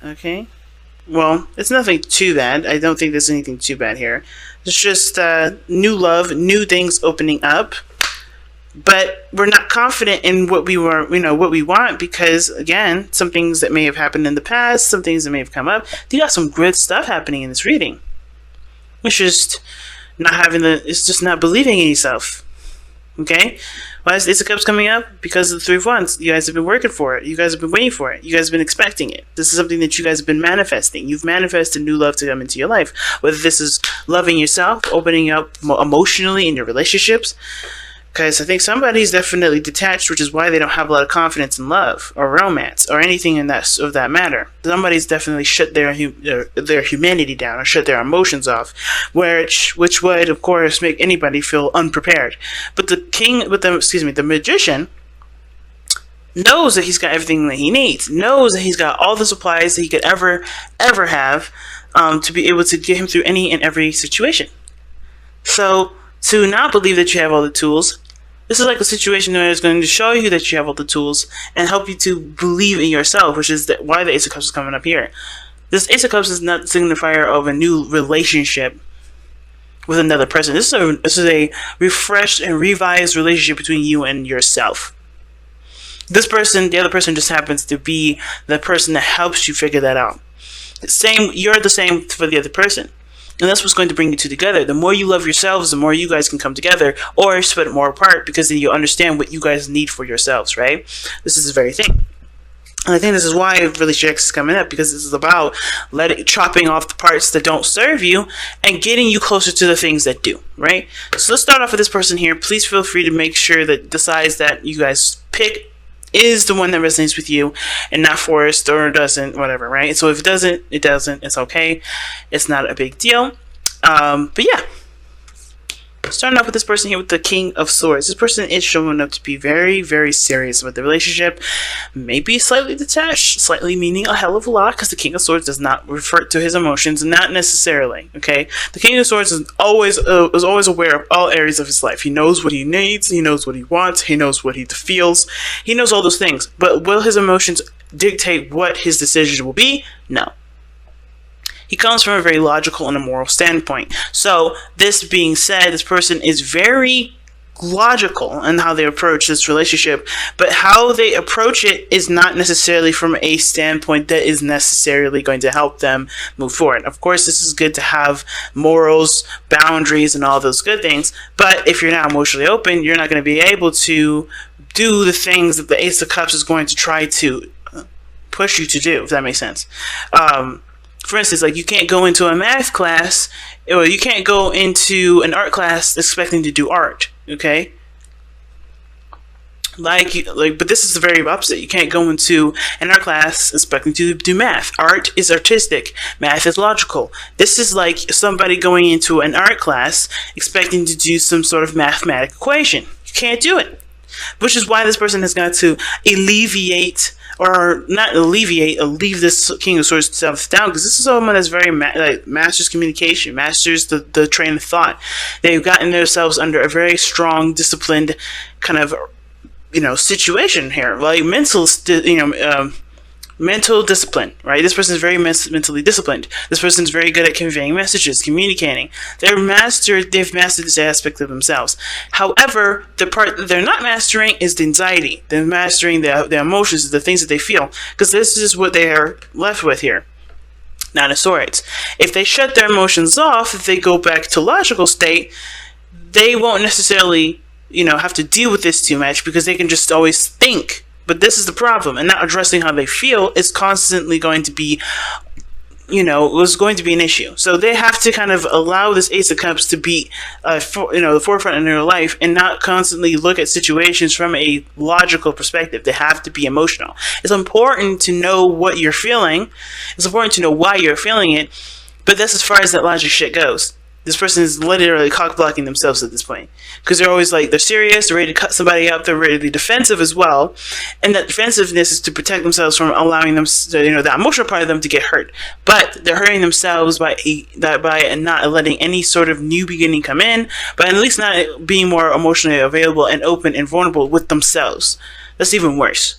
Okay. Well, it's nothing too bad. I don't think there's anything too bad here. It's just new love, new things opening up. But we're not confident in what we were, what we want, because again, some things that may have happened in the past, some things that may have come up. You got some good stuff happening in this reading. It's just it's just not believing in yourself. Okay? Why is the Ace of Cups coming up? Because of the Three of Wands. You guys have been working for it. You guys have been waiting for it. You guys have been expecting it. This is something that you guys have been manifesting. You've manifested new love to come into your life. Whether this is loving yourself, opening up emotionally in your relationships. Because I think somebody's definitely detached, which is why they don't have a lot of confidence in love or romance or anything of that matter. Somebody's definitely shut their humanity down or shut their emotions off, which would, of course, make anybody feel unprepared. But the magician knows that he's got everything that he needs. Knows that he's got all the supplies that he could ever have to be able to get him through any and every situation. So to not believe that you have all the tools, this is like a situation where it's going to show you that you have all the tools and help you to believe in yourself, which is why the Ace of Cups is coming up here. This Ace of Cups is not a signifier of a new relationship with another person. This is a refreshed and revised relationship between you and yourself. This person, the other person, just happens to be the person that helps you figure that out. You're the same for the other person. And that's what's going to bring you two together. The more you love yourselves, the more you guys can come together, or split more apart, because then you understand what you guys need for yourselves, right? This is the very thing. And I think this is why Relationship X is coming up, because this is about chopping off the parts that don't serve you and getting you closer to the things that do, right? So let's start off with this person here. Please feel free to make sure that the size that you guys pick is the one that resonates with you and not forced or doesn't, whatever, right? So if it doesn't, it doesn't. It's okay. It's not a big deal. But yeah. Starting off with this person here with the King of Swords. This person is showing up to be very, very serious about the relationship. Maybe slightly detached. Slightly meaning a hell of a lot, because the King of Swords does not refer to his emotions. Not necessarily, okay? The King of Swords is always aware of all areas of his life. He knows what he needs. He knows what he wants. He knows what he feels. He knows all those things. But will his emotions dictate what his decisions will be? No. He comes from a very logical and a moral standpoint. So, this being said, this person is very logical in how they approach this relationship, but how they approach it is not necessarily from a standpoint that is necessarily going to help them move forward. Of course, this is good to have morals, boundaries, and all those good things, but if you're not emotionally open, you're not going to be able to do the things that the Ace of Cups is going to try to push you to do, if that makes sense. For instance, like, you can't go into a math class, or you can't go into an art class expecting to do art, okay? But this is the very opposite. You can't go into an art class expecting to do math. Art is artistic. Math is logical. This is like somebody going into an art class expecting to do some sort of mathematical equation. You can't do it. Which is why this person has got to leave this King of Swords stuff down, because this is someone that's very masters communication, masters the train of thought. They've gotten themselves under a very strong, disciplined kind of situation here, like mental discipline, right? This person is very mentally disciplined. This person is very good at conveying messages, communicating. They've mastered this aspect of themselves. However, the part that they're not mastering is the anxiety. They're mastering the emotions, the things that they feel, because this is what they are left with here. Nine of Swords. If they shut their emotions off, if they go back to logical state, they won't necessarily, have to deal with this too much, because they can just always think. But this is the problem, and not addressing how they feel is constantly going to be, was going to be an issue. So they have to kind of allow this Ace of Cups to be, the forefront in their life, and not constantly look at situations from a logical perspective. They have to be emotional. It's important to know what you're feeling. It's important to know why you're feeling it, but that's as far as that logic shit goes. This person is literally cock-blocking themselves at this point. Because they're always they're serious, they're ready to cut somebody up, they're ready to be defensive as well. And that defensiveness is to protect themselves from allowing them, the emotional part of them to get hurt. But they're hurting themselves by not letting any sort of new beginning come in, but at least not being more emotionally available and open and vulnerable with themselves. That's even worse.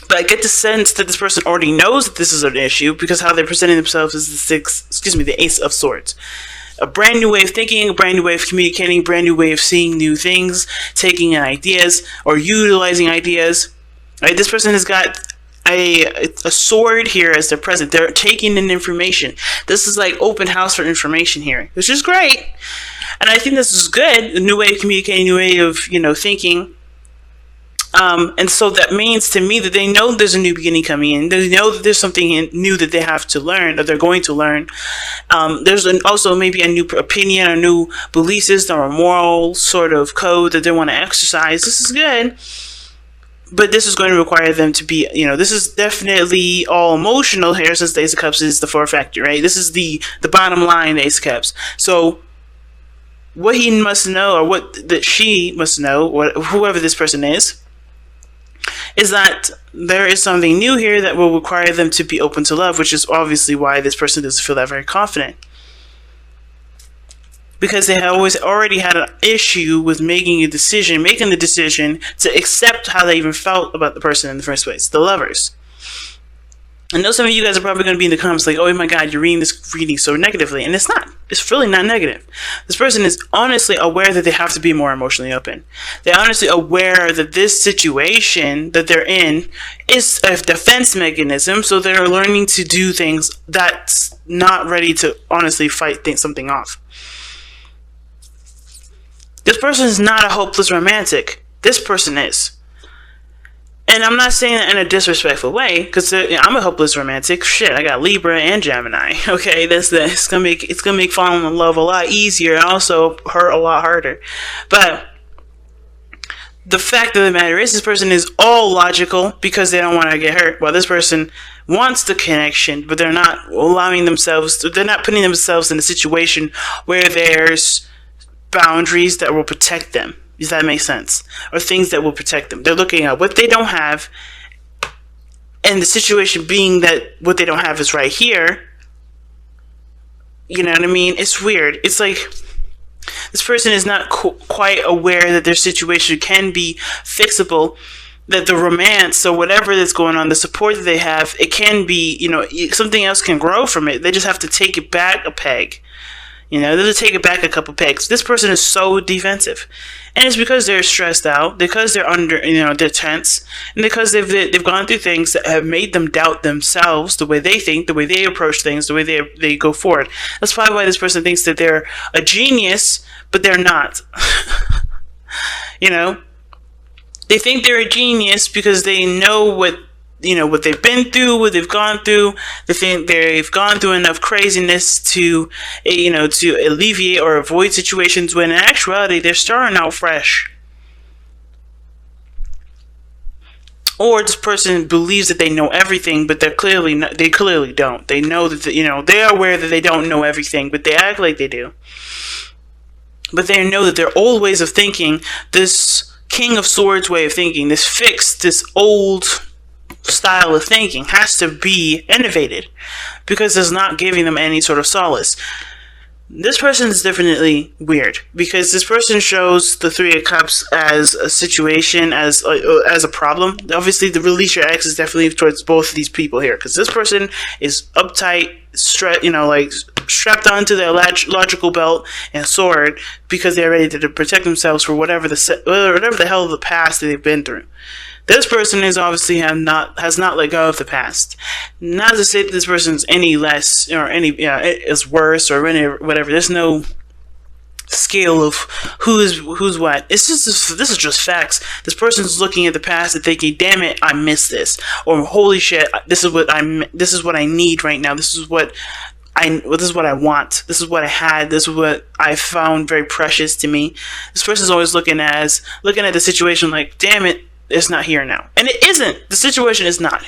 But I get the sense that this person already knows that this is an issue because how they're presenting themselves is the Ace of Swords. A brand new way of thinking, a brand new way of communicating, a brand new way of seeing new things, taking in ideas or utilizing ideas. Right? This person has got a sword here as their present. They're taking in information. This is like open house for information here, which is great. And I think this is good. A new way of communicating, a new way of, thinking. And so that means to me that they know there's a new beginning coming in. They know that there's something new that they have to learn, or they're going to learn. There's also maybe a new opinion, a new belief system, or a moral sort of code that they want to exercise. This is good. But this is going to require them to be, this is definitely all emotional here, since the Ace of Cups is the four factor, right? This is the bottom line, the Ace of Cups. So what he must know, or what that she must know, whoever this person is that there is something new here that will require them to be open to love, which is obviously why this person doesn't feel that very confident. Because they have already had an issue with making the decision to accept how they even felt about the person in the first place, the lovers. I know some of you guys are probably going to be in the comments like, oh my god, you're reading this reading so negatively. And it's not. It's really not negative. This person is honestly aware that they have to be more emotionally open. They're honestly aware that this situation that they're in is a defense mechanism, so they're learning to do things that's not ready to honestly fight something off. This person is not a hopeless romantic. This person is. And I'm not saying that in a disrespectful way, because I'm a hopeless romantic. Shit, I got Libra and Gemini. Okay, it's gonna make falling in love a lot easier, and also hurt a lot harder. But the fact of the matter is, this person is all logical because they don't want to get hurt. While this person wants the connection, but they're not they're not putting themselves in a situation where there's boundaries that will protect them. Does that make sense? Or things that will protect them. They're looking at what they don't have, and the situation being that what they don't have is right here. You know what I mean? It's weird. It's like this person is not quite aware that their situation can be fixable, that the romance or whatever that's going on, the support that they have, it can be, something else can grow from it. They just have to take it back a peg. They just take it back a couple pegs. This person is so defensive. And it's because they're stressed out, because they're they're tense, and because they've gone through things that have made them doubt themselves, the way they think, the way they approach things, the way they go forward. That's probably why this person thinks that they're a genius, but they're not. They think they're a genius because they know what they've been through, what they've gone through. They think they've gone through enough craziness to alleviate or avoid situations, when in actuality they're starting out fresh. Or this person believes that they know everything, but they clearly don't. They know that they are aware that they don't know everything, but they act like they do. But they know that their old ways of thinking, this King of Swords way of thinking, this fixed, this old style of thinking has to be innovated, because it's not giving them any sort of solace. This person is definitely weird, because this person shows the Three of Cups as a situation, as a problem. Obviously, the release your ex is definitely towards both of these people here, because this person is uptight, strapped onto their logical belt and sword, because they're ready to protect themselves for whatever the hell of the past that they've been through. This person is obviously has not let go of the past. Not to say that this person's any less or any is worse or whatever. There's no scale of who's what. This is just facts. This person's looking at the past and thinking, "Damn it, I missed this," or "Holy shit, this is what I need right now. This is what I want. This is what I had. This is what I found very precious to me." This person's always looking at the situation like, "Damn it, it's not here now," and it isn't. The situation is not.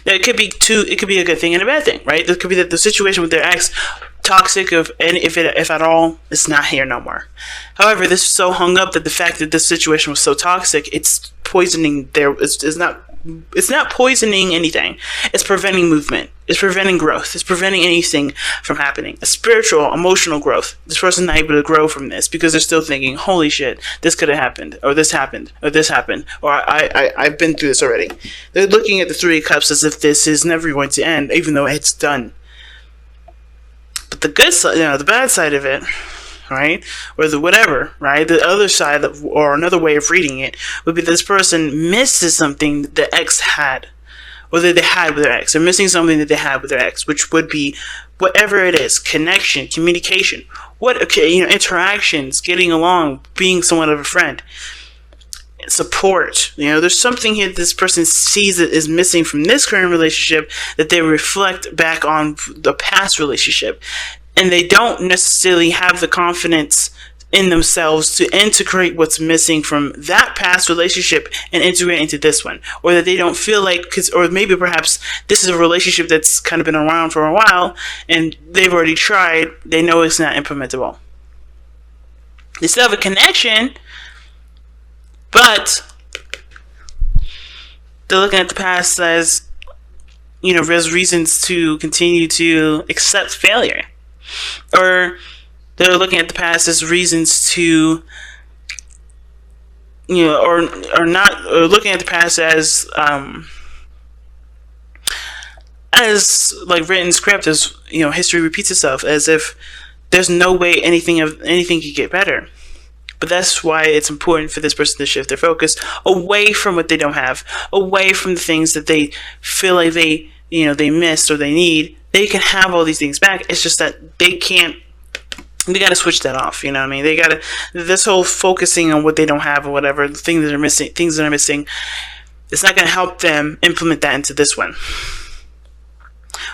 It could be a good thing and a bad thing, right? It could be that the situation with their ex, toxic, if at all, it's not here no more. However, this is so hung up that the fact that this situation was so toxic, it's poisoning it's not poisoning anything. It's preventing movement. It's preventing growth. It's preventing anything from happening. A spiritual, emotional growth. This person's not able to grow from this because they're still thinking, holy shit, this could have happened, or this happened, or this happened, or I've been through this already. They're looking at the Three of Cups as if this is never going to end, even though it's done. But the good side, the bad side of it, right, or the whatever, right, the other side, or another way of reading it, would be this person misses something that the ex had, or that they had with their ex. They're missing something that they had with their ex, which would be whatever it is: connection, communication, interactions, getting along, being somewhat of a friend, support. There's something here that this person sees that is missing from this current relationship that they reflect back on the past relationship, and they don't necessarily have the confidence in themselves to integrate what's missing from that past relationship and integrate into this one, or that they don't feel like, or maybe perhaps this is a relationship that's kind of been around for a while and they've already tried, they know it's not implementable. They still have a connection, but they're looking at the past as, there's reasons to continue to accept failure, or they're looking at the past as reasons to, or looking at the past as like written script, as history repeats itself, as if there's no way anything could get better. But that's why it's important for this person to shift their focus away from what they don't have, away from the things that they feel like they missed or they need. They can have all these things back. It's just that they can't. They got to switch that off. You know what I mean? They got to, this whole focusing on what they don't have or whatever, the things that are missing, it's not going to help them implement that into this one.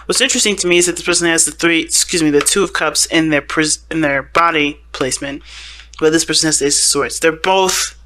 What's interesting to me is that this person has the Two of Cups in their body placement, but this person has the Ace of Swords. They're both,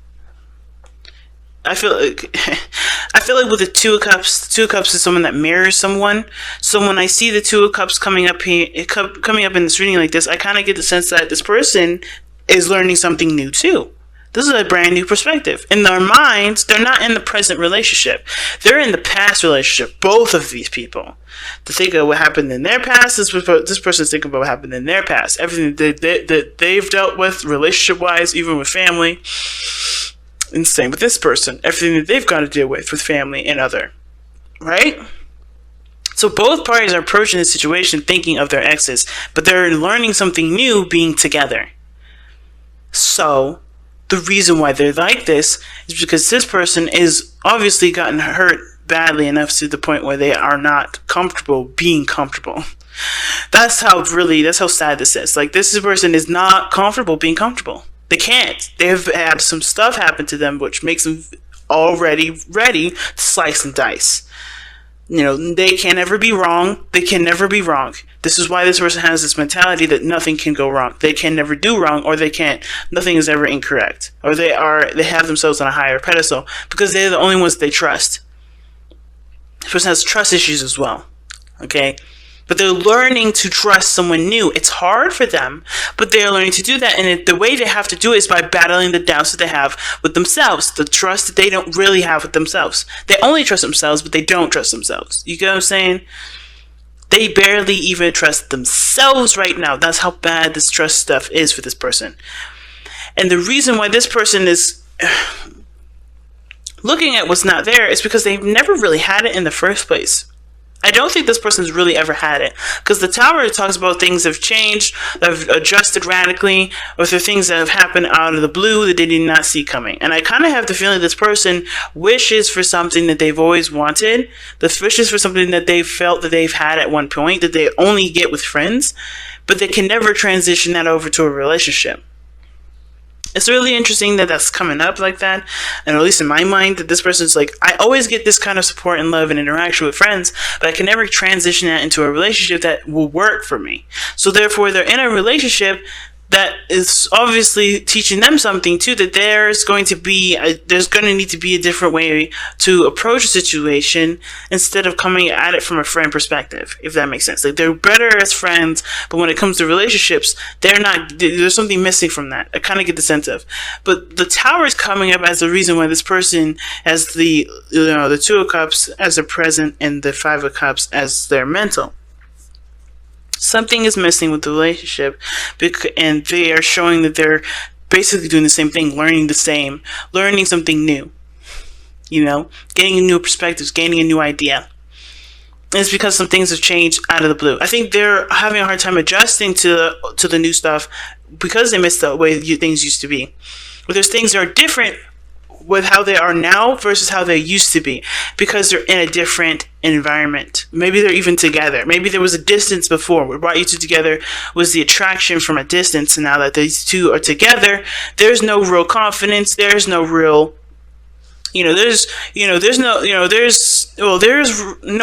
I feel like with the Two of Cups is someone that mirrors someone. So when I see the Two of Cups coming up here, coming up in this reading like this, I kind of get the sense that this person is learning something new too. This is a brand new perspective. In their minds, they're not in the present relationship. They're in the past relationship. Both of these people. To think of what happened in their past, this person's thinking about what happened in their past. Everything that they've dealt with relationship-wise, even with family. And same with this person. Everything that they've got to deal with family and other. Right? So both parties are approaching the situation thinking of their exes, but they're learning something new being together. So the reason why they're like this is because this person is obviously gotten hurt badly enough to the point where they are not comfortable being comfortable. That's how sad this is. Like, this person is not comfortable being comfortable. They can't. They've had some stuff happen to them which makes them already ready to slice and dice. They can never be wrong. They can never be wrong. This is why this person has this mentality that nothing can go wrong. They can never do wrong, or nothing is ever incorrect. Or they have themselves on a higher pedestal because they're the only ones they trust. This person has trust issues as well. Okay? But they're learning to trust someone new. It's hard for them, but they're learning to do that. And the way they have to do it is by battling the doubts that they have with themselves. The trust that they don't really have with themselves. They only trust themselves, but they don't trust themselves. You get what I'm saying? They barely even trust themselves right now. That's how bad this trust stuff is for this person. And the reason why this person is looking at what's not there is because they've never really had it in the first place. I don't think this person's really ever had it, because the Tower talks about things have changed, have adjusted radically, or there are things that have happened out of the blue that they did not see coming. And I kind of have the feeling this person wishes for something that they've always wanted, wishes for something that they've felt that they've had at one point, that they only get with friends, but they can never transition that over to a relationship. It's really interesting that that's coming up like that, and at least in my mind, that this person's like, I always get this kind of support and love and interaction with friends, but I can never transition that into a relationship that will work for me. So therefore, they're in a relationship that is obviously teaching them something too, that there's going to need to be a different way to approach a situation instead of coming at it from a friend perspective, if that makes sense. Like, they're better as friends, but when it comes to relationships, there's something missing from that. I kind of get the sense of. But the Tower is coming up as the reason why this person has the Two of Cups as their present and the Five of Cups as their mental. Something is missing with the relationship, and they are showing that they're basically doing the same thing, learning something new, gaining new perspectives, gaining a new idea. And it's because some things have changed out of the blue. I think they're having a hard time adjusting to the new stuff because they missed the way things used to be. But there's things that are different with how they are now versus how they used to be, because they're in a different environment. Maybe they're even together. Maybe there was a distance before. What brought you two together was the attraction from a distance, and now that these two are together, there's no real confidence. There's no real there's no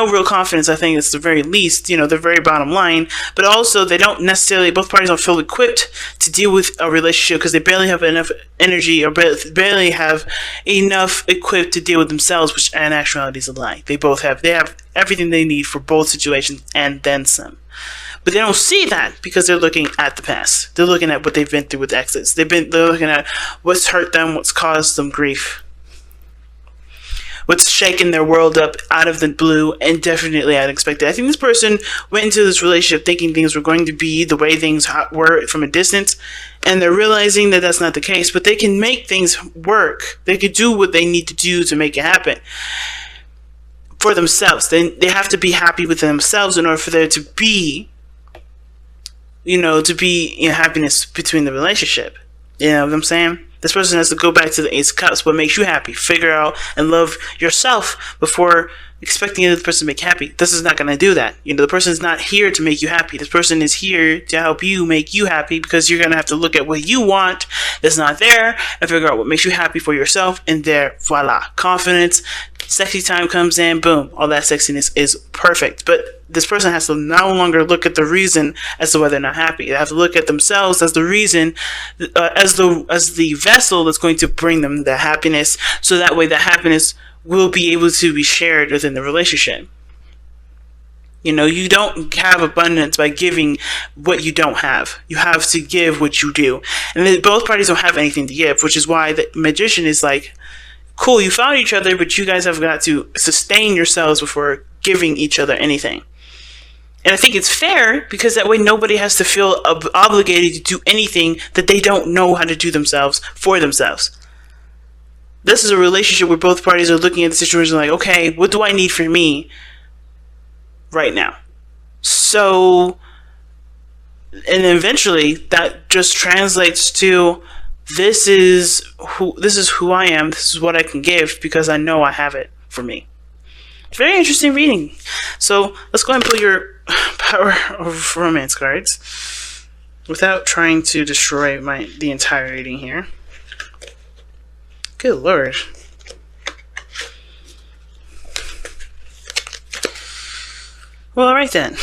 real confidence. I think it's the very least, the very bottom line. But also, both parties don't feel equipped to deal with a relationship because they barely have enough energy or barely have enough equipped to deal with themselves, which in actuality is a lie. They have everything they need for both situations and then some. But they don't see that because they're looking at the past. They're looking at what they've been through with exes. They're looking at what's hurt them, what's caused them grief, what's shaking their world up out of the blue and definitely unexpected. I think this person went into this relationship thinking things were going to be the way things were from a distance, and they're realizing that that's not the case, but they can make things work. They can do what they need to do to make it happen for themselves. They have to be happy with themselves in order for there to be, happiness between the relationship. You know what I'm saying? This person has to go back to the Ace of Cups. What makes you happy? Figure out and love yourself before expecting the other person to make you happy. This is not going to do that. The person is not here to make you happy. This person is here to help you make you happy, because you're going to have to look at what you want that's not there and figure out what makes you happy for yourself. And there, voila, confidence, sexy time comes in, boom, all that sexiness is perfect. But this person has to no longer look at the reason as to why they're not happy. They have to look at themselves as the reason, as the vessel that's going to bring them the happiness, so that way the happiness will be able to be shared within the relationship. You don't have abundance by giving what you don't have. You have to give what you do. And then both parties don't have anything to give, which is why the magician is like, cool, you found each other, but you guys have got to sustain yourselves before giving each other anything. And I think it's fair, because that way nobody has to feel obligated to do anything that they don't know how to do themselves for themselves. This is a relationship where both parties are looking at the situation like, okay, what do I need for me right now? So, and eventually that just translates to, this is who I am. This is what I can give, because I know I have it for me. Very interesting reading. So let's go ahead and pull your Power of Romance cards without trying to destroy the entire reading here. Good Lord. Well, alright then.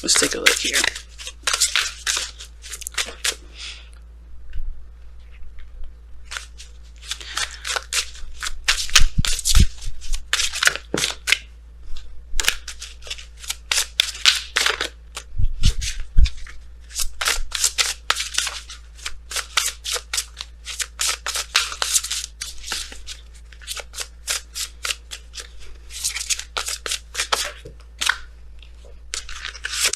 Let's take a look here.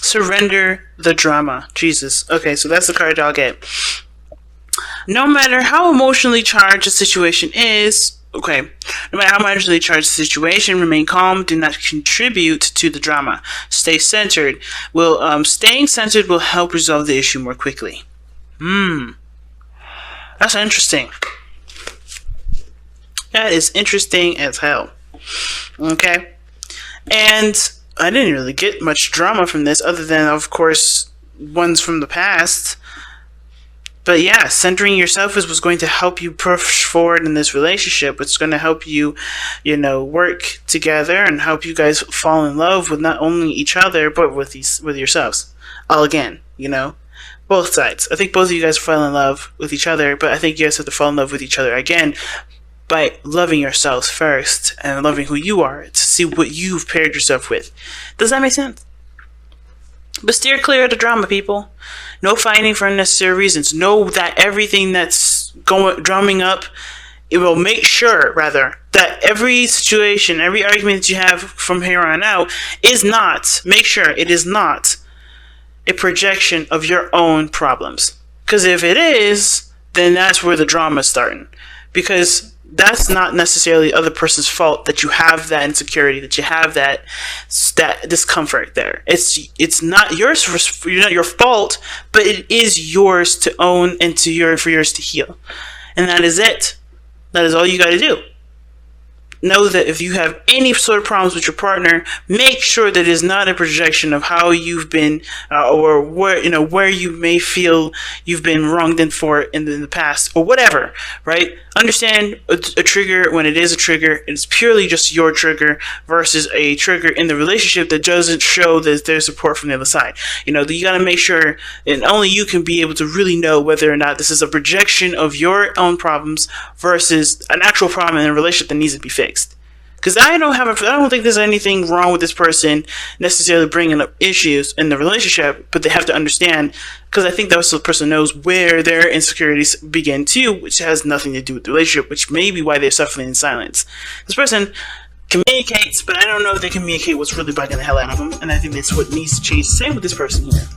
Surrender the drama. Jesus. Okay, so that's the card y'all get. No matter how emotionally charged a situation is, no matter how emotionally charged the situation, remain calm. Do not contribute to the drama. Stay centered. Staying centered will help resolve the issue more quickly. That's interesting. That is interesting as hell. Okay? And I didn't really get much drama from this, other than, of course, ones from the past. But yeah, centering yourself is what's going to help you push forward in this relationship. It's going to help you, work together and help you guys fall in love with not only each other but with yourselves. All again, both sides. I think both of you guys fall in love with each other, but I think you guys have to fall in love with each other again by loving yourselves first and loving who you are to see what you've paired yourself with. Does that make sense? But steer clear of the drama, people. No fighting for unnecessary reasons. Know that everything that's drumming up, it will make sure, rather, that every situation, every argument that you have from here on out make sure it is not a projection of your own problems. Because if it is, then that's where the drama's starting. Because that's not necessarily the other person's fault that you have that insecurity, that you have that discomfort there. It's not yours, not your fault, but it is yours to own and for yours to heal. And that is it. That is all you got to do. Know that if you have any sort of problems with your partner, make sure that it is not a projection of how you've been or where you may feel you've been wronged in the past or whatever, right? Understand a trigger when it is a trigger. It's purely just your trigger versus a trigger in the relationship that doesn't show that there's support from the other side. You got to make sure, and only you can be able to really know whether or not this is a projection of your own problems versus an actual problem in a relationship that needs to be fixed. Because I don't think there's anything wrong with this person necessarily bringing up issues in the relationship, but they have to understand, because I think that the person knows where their insecurities begin too, which has nothing to do with the relationship, which may be why they're suffering in silence. This person communicates, but I don't know if they communicate what's really bugging the hell out of them, and I think that's what needs to change. Same with this person here.